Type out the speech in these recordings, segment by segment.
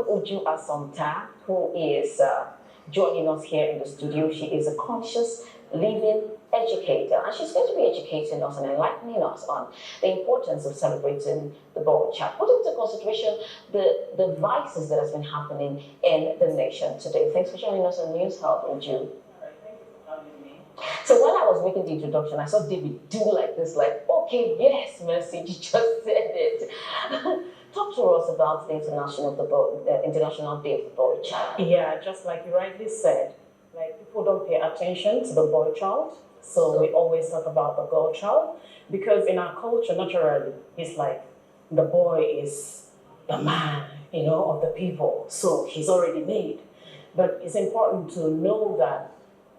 Uju Asumpta, who is joining us here in the studio. She is a conscious living educator, and she's going to be educating us and enlightening us on the importance of celebrating the boy child, putting into consideration the vices that has been happening in the nation today. Thanks for joining us on News Hub, Uju. So while I was making the introduction, I saw David do like this, like, okay, yes, Mercy, you just said it. Talk to us about the International Day of the Boy Child. Yeah, just like you rightly said, like people don't pay attention to the boy child, so we always talk about the girl child, because in our culture, naturally, it's like the boy is the man, of the people, so he's already made. But it's important to know that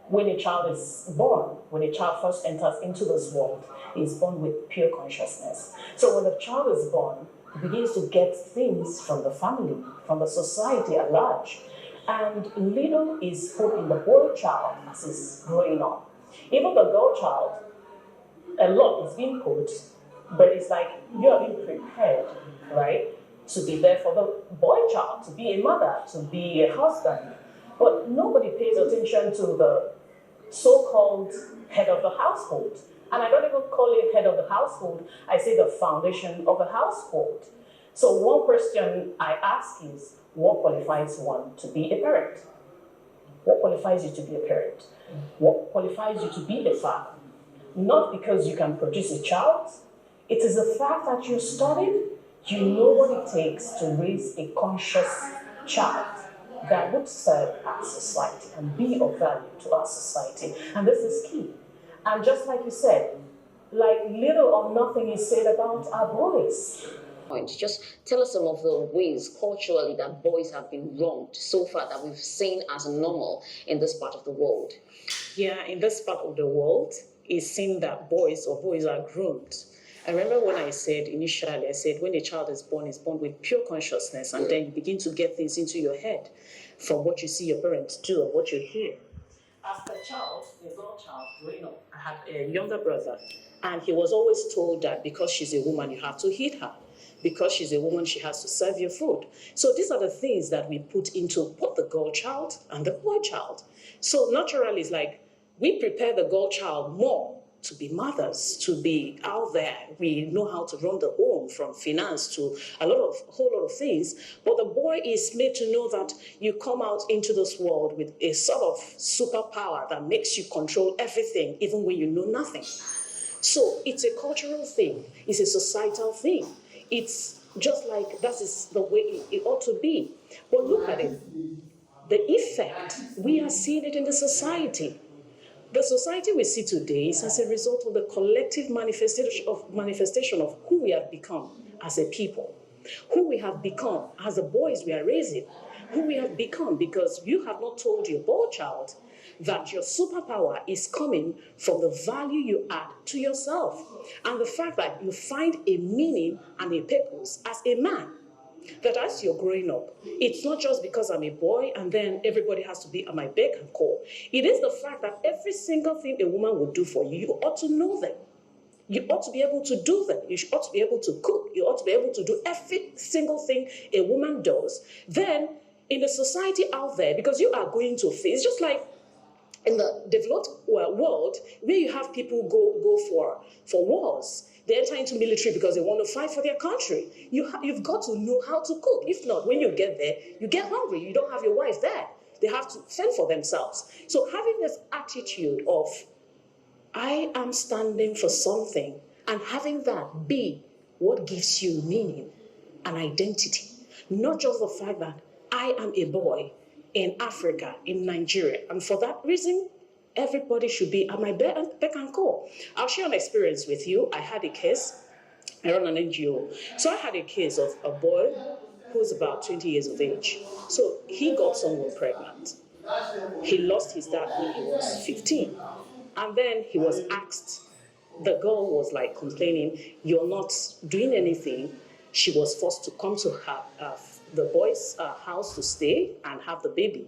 when a child is born, when a child first enters into this world, he's born with pure consciousness. So when the child is born, he begins to get things from the family, from the society at large. And little is put in the boy child as he's growing up. Even the girl child, a lot is being put, but it's like you're being prepared, right? To be there for the boy child, to be a mother, to be a husband. But nobody pays attention to the so-called head of the household. And I don't even call it head of the household, I say the foundation of the household. So one question I ask is, what qualifies one to be a parent? What qualifies you to be a parent? What qualifies you to be a father? Not because you can produce a child, it is the fact that you studied, you know what it takes to raise a conscious child that would serve our society and be of value to our society. And this is key. And just like you said, like little or nothing is said about our boys. Just tell us some of the ways culturally that boys have been wronged so far that we've seen as normal in this part of the world. Yeah, in this part of the world, it's seen that boys are groomed. I remember when I said initially, when a child is born with pure consciousness, and then you begin to get things into your head from what you see your parents do or what you hear. As a child, a girl child growing up, I had a younger brother, and he was always told that because she's a woman, you have to hit her. Because she's a woman, she has to serve your food. So these are the things that we put into both the girl child and the boy child. So naturally, it's like we prepare the girl child more to be mothers, to be out there. We know how to run the home, from finance to a whole lot of things. But the boy is made to know that you come out into this world with a sort of superpower that makes you control everything, even when you know nothing. So it's a cultural thing. It's a societal thing. It's just like that is the way it ought to be. But look at it. The effect, we are seeing it in the society. The society we see today is as a result of the collective manifestation of who we have become as a people, who we have become as the boys we are raising, who we have become because you have not told your boy child that your superpower is coming from the value you add to yourself and the fact that you find a meaning and a purpose as a man. That as you're growing up, it's not just because I'm a boy and then everybody has to be at my beck and call. It is the fact that every single thing a woman would do for you, you ought to know them. You ought to be able to do them. You ought to be able to cook. You ought to be able to do every single thing a woman does. Then, in the society out there, because you are going to face, just like in the developed world, where you have people go for wars, they enter into military because they want to fight for their country. You've got to know how to cook. If not, when you get there, you get hungry. You don't have your wife there. They have to fend for themselves. So having this attitude of, I am standing for something, and having that be what gives you meaning and identity. Not just the fact that I am a boy in Africa, in Nigeria. And for that reason, everybody should be at my beck and call. I'll share an experience with you. I had a case. I run an NGO. So I had a case of a boy who's about 20 years of age. So he got someone pregnant. He lost his dad when he was 15. And then he was asked, the girl was like complaining, you're not doing anything. She was forced to come to the boy's house to stay and have the baby.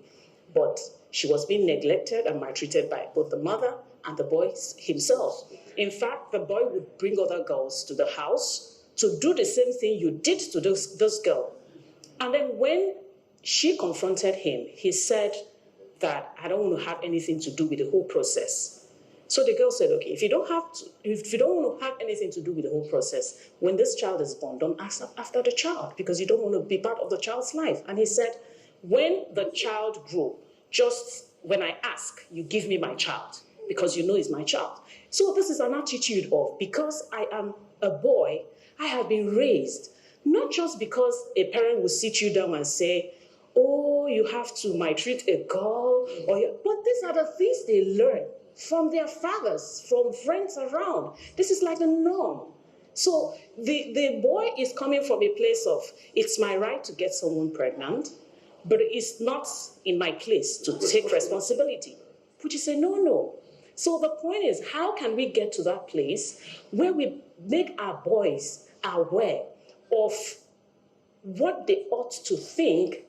But she was being neglected and maltreated by both the mother and the boy himself. In fact, the boy would bring other girls to the house to do the same thing you did to this girl. And then when she confronted him, he said that I don't want to have anything to do with the whole process. So the girl said, okay, if you don't want to have anything to do with the whole process, when this child is born, don't ask after the child because you don't want to be part of the child's life. And he said, when the child grows, just when I ask, you give me my child because you know it's my child. So this is an attitude of, because I am a boy, I have been raised, not just because a parent will sit you down and say, oh, you have to maltreat a girl, but these are the things they learn from their fathers, from friends around. This is like the norm. So the boy is coming from a place of, it's my right to get someone pregnant, but it's not in my place to take responsibility. Which is a no. So the point is, how can we get to that place where we make our boys aware of what they ought to think,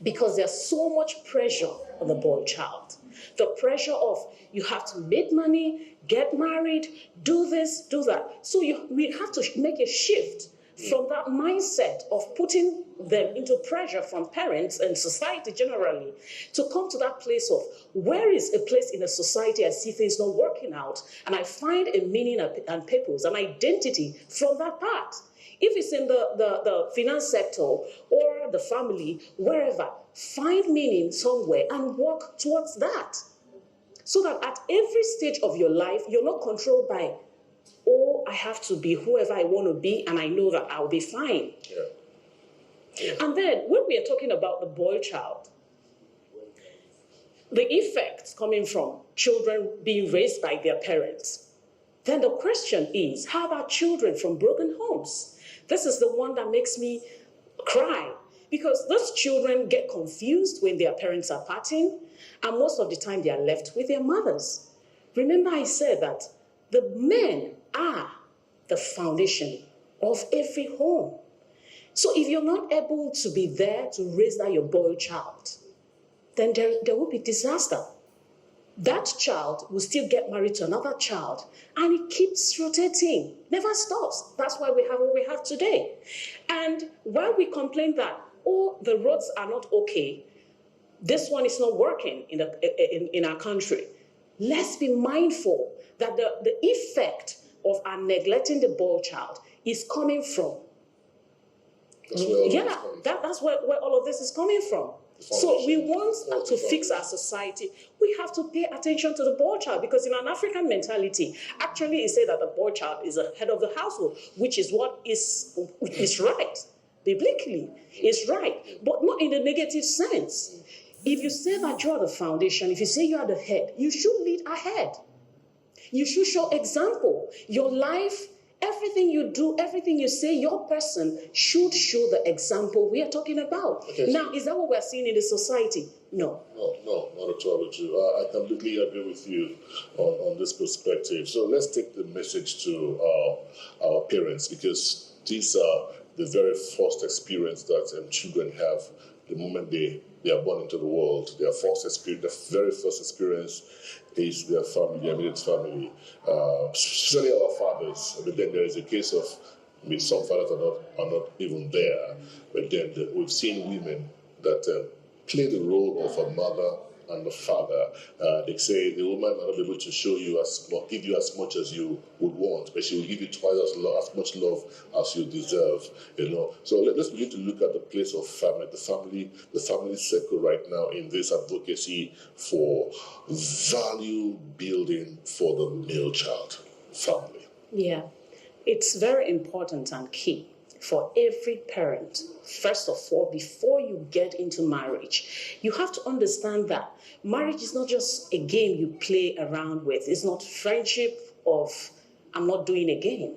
because there's so much pressure on the boy child. The pressure of, you have to make money, get married, do this, do that. So we have to make a shift from that mindset of putting them into pressure from parents and society generally, to come to that place of, where is a place in a society I see things not working out, and I find a meaning and purpose, an identity from that part. If it's in the finance sector or the family, wherever, find meaning somewhere and work towards that. So that at every stage of your life, you're not controlled by, oh, I have to be whoever I want to be, and I know that I'll be fine. Yeah. And then when we are talking about the boy child, the effects coming from children being raised by their parents, then the question is, how about children from broken homes? This is the one that makes me cry, because those children get confused when their parents are parting, and most of the time they are left with their mothers. Remember I said that the men are the foundation of every home. So if you're not able to be there to raise that your boy child, then there will be disaster. That child will still get married to another child, and it keeps rotating, never stops. That's why we have what we have today. And while we complain that, oh, the roads are not okay, this one is not working in our country, let's be mindful that the effect of our neglecting the boy child is coming from. That's where all of this is coming from. So we want to fix our society. We have to pay attention to the boy child, because in an African mentality, actually it says that the boy child is the head of the household, which is what is right. Biblically, it's right, but not in a negative sense. If you say that you are the foundation, if you say you are the head, you should lead ahead. You should show example. Your life, everything you do, everything you say, your person should show the example we are talking about. Okay, now, is that what we're seeing in the society? No. No, not at all. I completely agree with you on this perspective. So let's take the message to our parents, because these are the very first experience that children have the moment they are born into the world. Their first experience, the very first experience is their family, their immediate family. Especially our fathers. But then there is a case of, some fathers are not even there. But then we've seen women that play the role of a mother and a father. They say the woman might not be able to show you give you as much as you would want, but she will give you twice as much love as you deserve. So let's begin to look at the place of family, the family circle right now in this advocacy for value building for the male child, family. Yeah, it's very important and key for every parent. First of all, before you get into marriage, you have to understand that marriage is not just a game you play around with. It's not friendship of, I'm not doing again.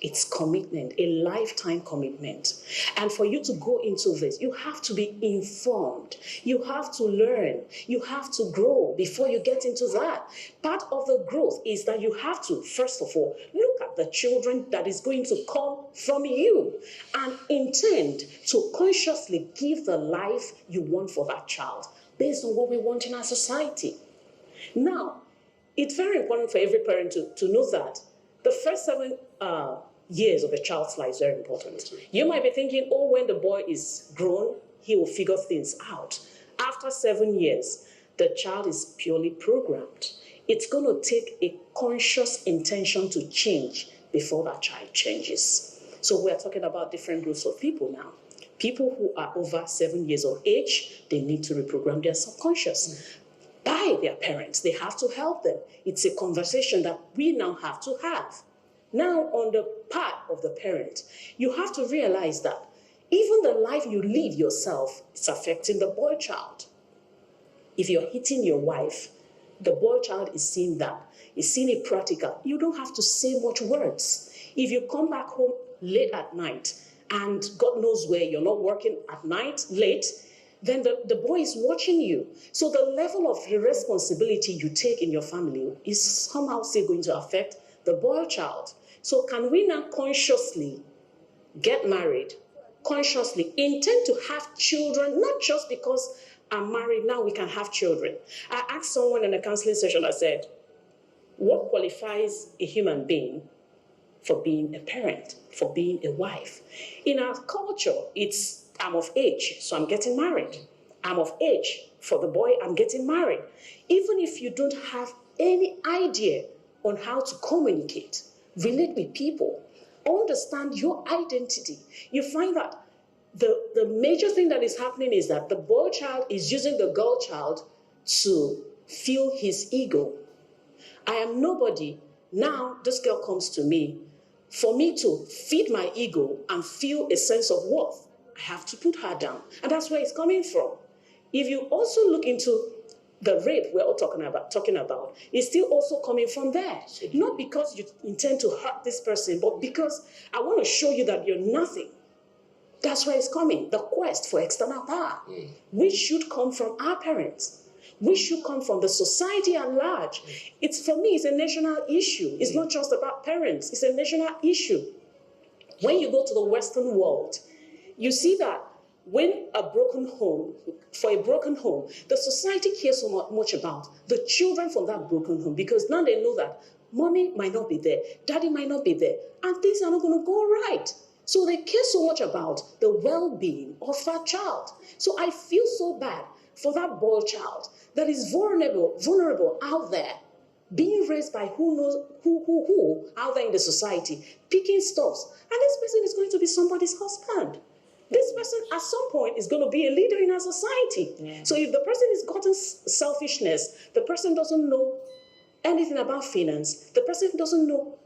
It's commitment, a lifetime commitment. And for you to go into this, you have to be informed. You have to learn. You have to grow before you get into that. Part of the growth is that you have to, first of all, look at the children that is going to come from you and intend to consciously give the life you want for that child based on what we want in our society. Now, it's very important for every parent to know that the first 7 years of a child's life is very important. You might be thinking, oh, when the boy is grown, he will figure things out. After 7 years, the child is purely programmed. It's going to take a conscious intention to change before that child changes. So we're talking about different groups of people now. People who are over 7 years of age, they need to reprogram their subconscious by their parents. They have to help them. It's a conversation that we now have to have. Now, on the part of the parent, you have to realize that even the life you live yourself is affecting the boy child. If you're hitting your wife, the boy child is seeing that, is seeing it practical. You don't have to say much words. If you come back home late at night, and God knows where you're not working at night late, then the boy is watching you. So the level of the responsibility you take in your family is somehow still going to affect the boy child. So can we now consciously get married, consciously intend to have children, not just because I'm married, now we can have children. I asked someone in a counseling session, I said, what qualifies a human being for being a parent, for being a wife? In our culture, it's I'm of age, so I'm getting married. I'm of age. For the boy, I'm getting married. Even if you don't have any idea on how to communicate, relate with people, understand your identity, you find that the major thing that is happening is that the boy child is using the girl child to fuel his ego. I am nobody. Now this girl comes to me. For me to feed my ego and feel a sense of worth, I have to put her down. And that's where it's coming from. If you also look into the rape we're all talking about, it's still also coming from there. Not because you intend to hurt this person, but because I want to show you that you're nothing. That's where it's coming, the quest for external power, which should come from our parents. We should come from the society at large. For me, it's a national issue. It's not just about parents. It's a national issue. When you go to the Western world, you see that when for a broken home, the society cares so much about the children from that broken home, because now they know that mommy might not be there, daddy might not be there, and things are not going to go right. So they care so much about the well-being of that child. So I feel so bad for that boy child that is vulnerable out there, being raised by who knows who out there in the society, picking stuffs. And this person is going to be somebody's husband. This person at some point is going to be a leader in our society. Yeah. So if the person has gotten selfishness, the person doesn't know anything about finance, the person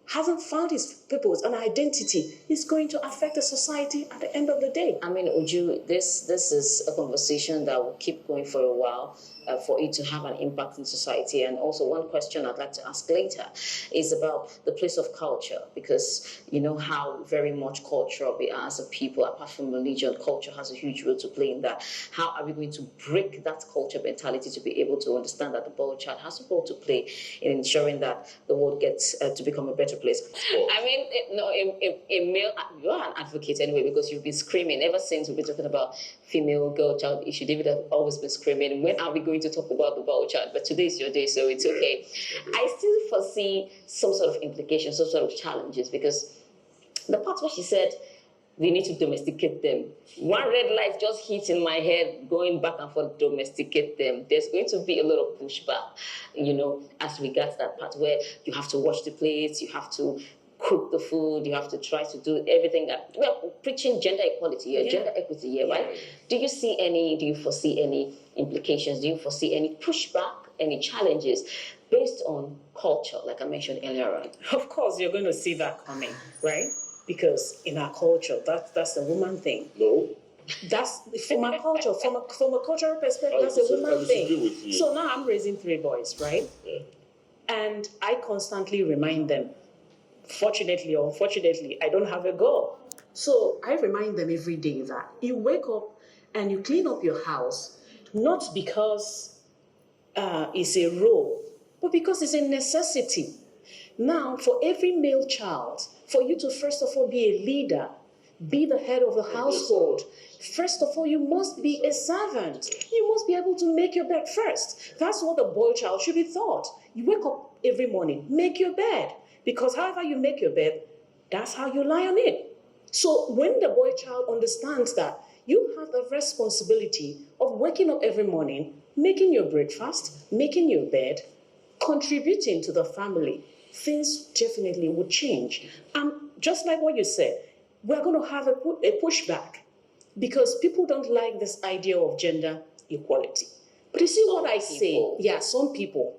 hasn't found his purpose and identity, is going to affect the society at the end of the day. I mean, Uju, this is a conversation that will keep going for a while for it to have an impact in society. And also one question I'd like to ask later is about the place of culture, because you know how very much cultural we are as a people. Apart from religion, culture has a huge role to play in that. How are we going to break that culture mentality to be able to understand that the boy child has a role to play in ensuring that the world gets to become a better place? I mean, a male, you are an advocate anyway, because you've been screaming ever since we've been talking about female girl child issue. David has always been screaming, when are we going to talk about the boy child? But today is your day, so it's okay. I still foresee some sort of implications, some sort of challenges, because the part where she said we need to domesticate them, one red light just hit in my head, going back and forth, domesticate them. There's going to be a lot of pushback, you know, as regards that part where you have to wash the plates, you have to cook the food, you have to try to do everything that, well, preaching gender equality, gender equity here, right? Do you foresee any implications? Do you foresee any pushback, any challenges based on culture, like I mentioned earlier on? Of course, you're going to see that coming, right? Because in our culture, that's a woman thing. No. That's from our culture, from a cultural perspective, that's a woman thing. So now I'm raising 3 boys, right? Yeah. And I constantly remind them, fortunately or unfortunately, I don't have a girl. So I remind them every day that you wake up and you clean up your house, not because it's a role, but because it's a necessity. Now, for every male child, for you to first of all be a leader, be the head of the household, first of all, you must be a servant. You must be able to make your bed first. That's what the boy child should be taught. You wake up every morning, make your bed. Because however you make your bed, that's how you lie on it. So when the boy child understands that you have the responsibility of waking up every morning, making your breakfast, making your bed, contributing to the family. Things definitely would change. And just like what you said, we're going to have a pushback because people don't like this idea of gender equality. But you see what I say? Yeah, some people.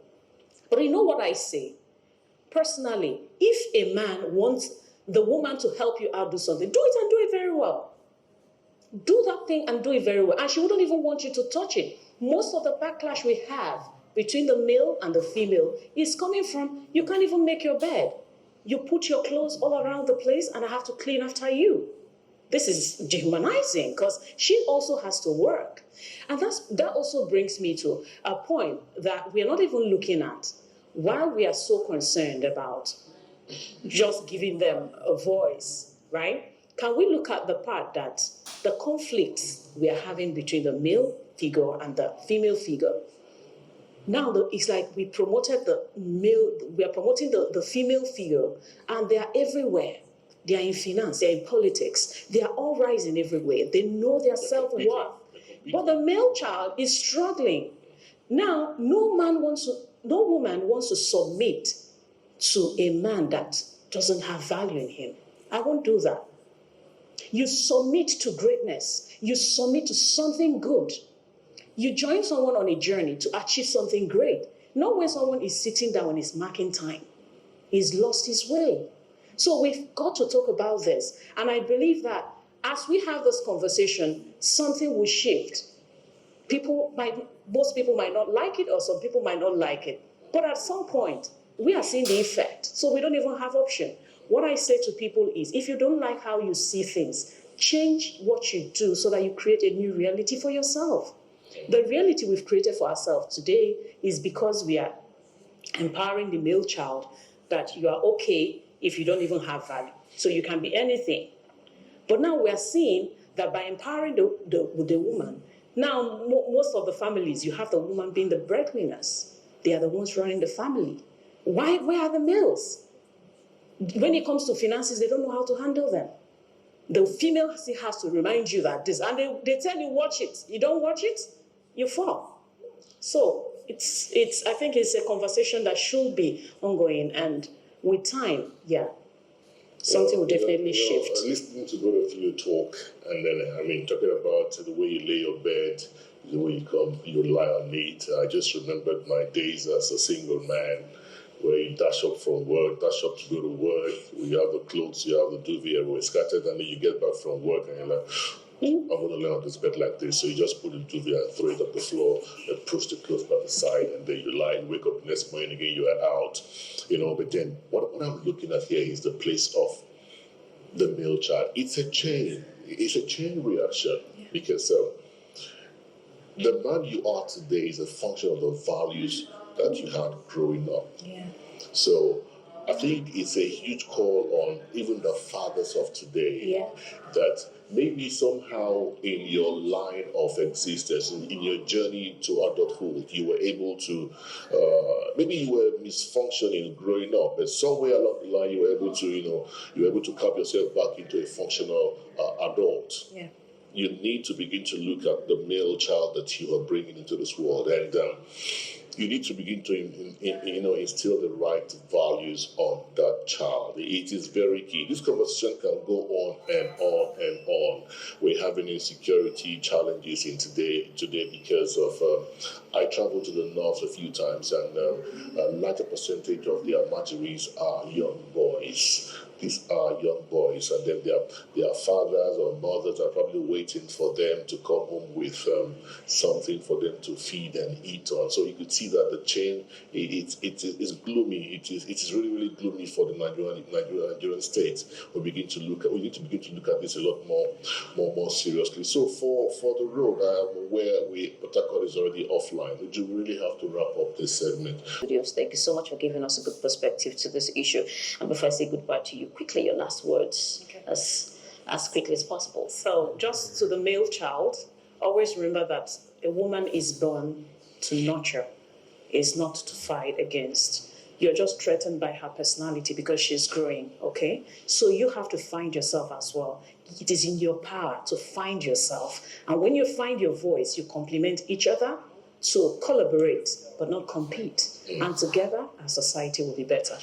But you know what I say? Personally, if a man wants the woman to help you out do something, do it and do it very well. Do that thing and do it very well. And she wouldn't even want you to touch it. Most of the backlash we have between the male and the female is coming from, you can't even make your bed. You put your clothes all around the place and I have to clean after you. This is dehumanizing because she also has to work. And that also brings me to a point that we're not even looking at. While we are so concerned about just giving them a voice, right? Can we look at the part that the conflicts we are having between the male figure and the female figure? Now it's like we promoted the male, we are promoting the female figure, and they are everywhere. They are in finance, they are in politics, they are all rising everywhere. They know their self-worth. But the male child is struggling. Now, no woman wants to submit to a man that doesn't have value in him. I won't do that. You submit to greatness. You submit to something good. You join someone on a journey to achieve something great. Not when someone is sitting down and is marking time. He's lost his way. So we've got to talk about this. And I believe that as we have this conversation, something will shift. Most people might not like it, or some people might not like it. But at some point, we are seeing the effect. So we don't even have option. What I say to people is, if you don't like how you see things, change what you do so that you create a new reality for yourself. The reality we've created for ourselves today is because we are empowering the male child that you are okay if you don't even have value. So you can be anything. But now we are seeing that by empowering the woman, now most of the families, you have the woman being the breadwinners. They are the ones running the family. Why? Where are the males? When it comes to finances, they don't know how to handle them. The female still has to remind you that this, and they tell you, watch it. You don't watch it, you fall. So I think it's a conversation that should be ongoing, and with time, something will definitely shift. Listening to both of you talk, and then, talking about the way you lay your bed, the way you lie on it. I just remembered my days as a single man, where you dash up from work, dash up to go to work, you have the clothes, you have the duvet, everywhere scattered, and then you get back from work and you're like, I'm going to lay on this bed like this. So you just put the duvet and throw it on the floor and push the clothes by the side, and then you lie, wake up the next morning again, you are out. But then what I'm looking at here is the place of the male child. It's a chain reaction, because the man you are today is a function of the values that you had growing up. Yeah. So I think it's a huge call on even the fathers of today, that maybe somehow in your line of existence, in your journey to adulthood, you were able to, maybe you were misfunctioning growing up, but somewhere along the line you were able to carve yourself back into a functional adult. Yeah. You need to begin to look at the male child that you are bringing into this world, and you need to begin to instill the right values on that child. It is very key. This conversation can go on and on and on. We're having insecurity challenges in today because of I traveled to the north a few times, and a larger percentage of their martyrs are young boys. These are young boys, and then their fathers or mothers are probably waiting for them to come home with something for them to feed and eat on. So you could see that the chain it is gloomy. It is really, really gloomy for the Nigerian state. We need to begin to look at this a lot more seriously. So for the road where Port Harcourt is already offline, we do really have to wrap up this segment. Thank you so much for giving us a good perspective to this issue. And before I say goodbye to you, quickly your last words, as quickly as possible. So just to the male child, always remember that a woman is born to nurture, is not to fight against. You're just threatened by her personality because she's growing, okay? So you have to find yourself as well. it is in your power to find yourself. And when you find your voice, you complement each other. So collaborate, but not compete. And together, our society will be better.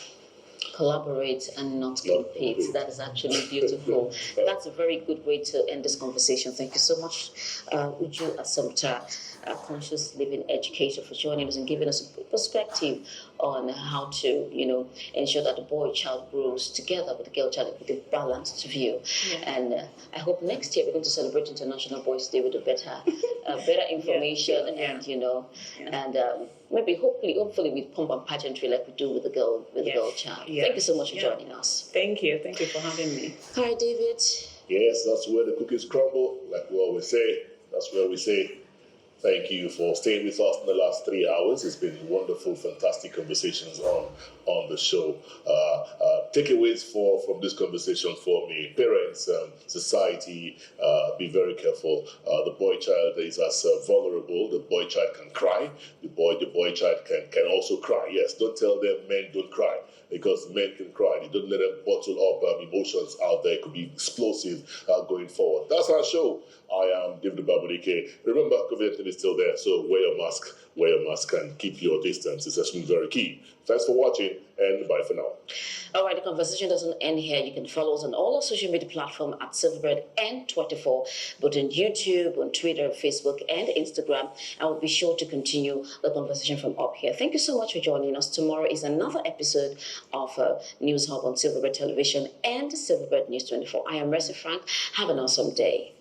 Collaborate and not compete. That is actually beautiful. That's a very good way to end this conversation. Thank you so much, Uju Asumpta, a conscious living educator, for joining us and giving us a good perspective on how to, ensure that the boy child grows together with the girl child with a balanced view. Yeah. And I hope next year we're going to celebrate International Boys Day with a better information and maybe hopefully with pomp and pageantry like we do with the girl child. Yeah. Thank you so much for joining us. Thank you for having me. Hi, David. Yes, that's where the cookies crumble, like we always say. That's where we say thank you for staying with us in the last 3 hours. It's been wonderful, fantastic conversations on the show. Takeaways from this conversation for me: parents, society, be very careful. The boy child is as vulnerable. The boy child can cry. The boy child can also cry. Yes, don't tell them men don't cry, because men can cry. You don't let them bottle up emotions out there. It could be explosive going forward. That's our show. I am David Babudike. Remember, COVID-19 is still there, so wear your mask, and keep your distance. It's actually very key. Thanks for watching, and bye for now. All right, the conversation doesn't end here. You can follow us on all our social media platforms at Silverbird N24, both on YouTube, on Twitter, Facebook, and Instagram. And we'll be sure to continue the conversation from up here. Thank you so much for joining us. Tomorrow is another episode of News Hub on Silverbird Television and Silverbird News 24. I am Mercy Frank. Have an awesome day.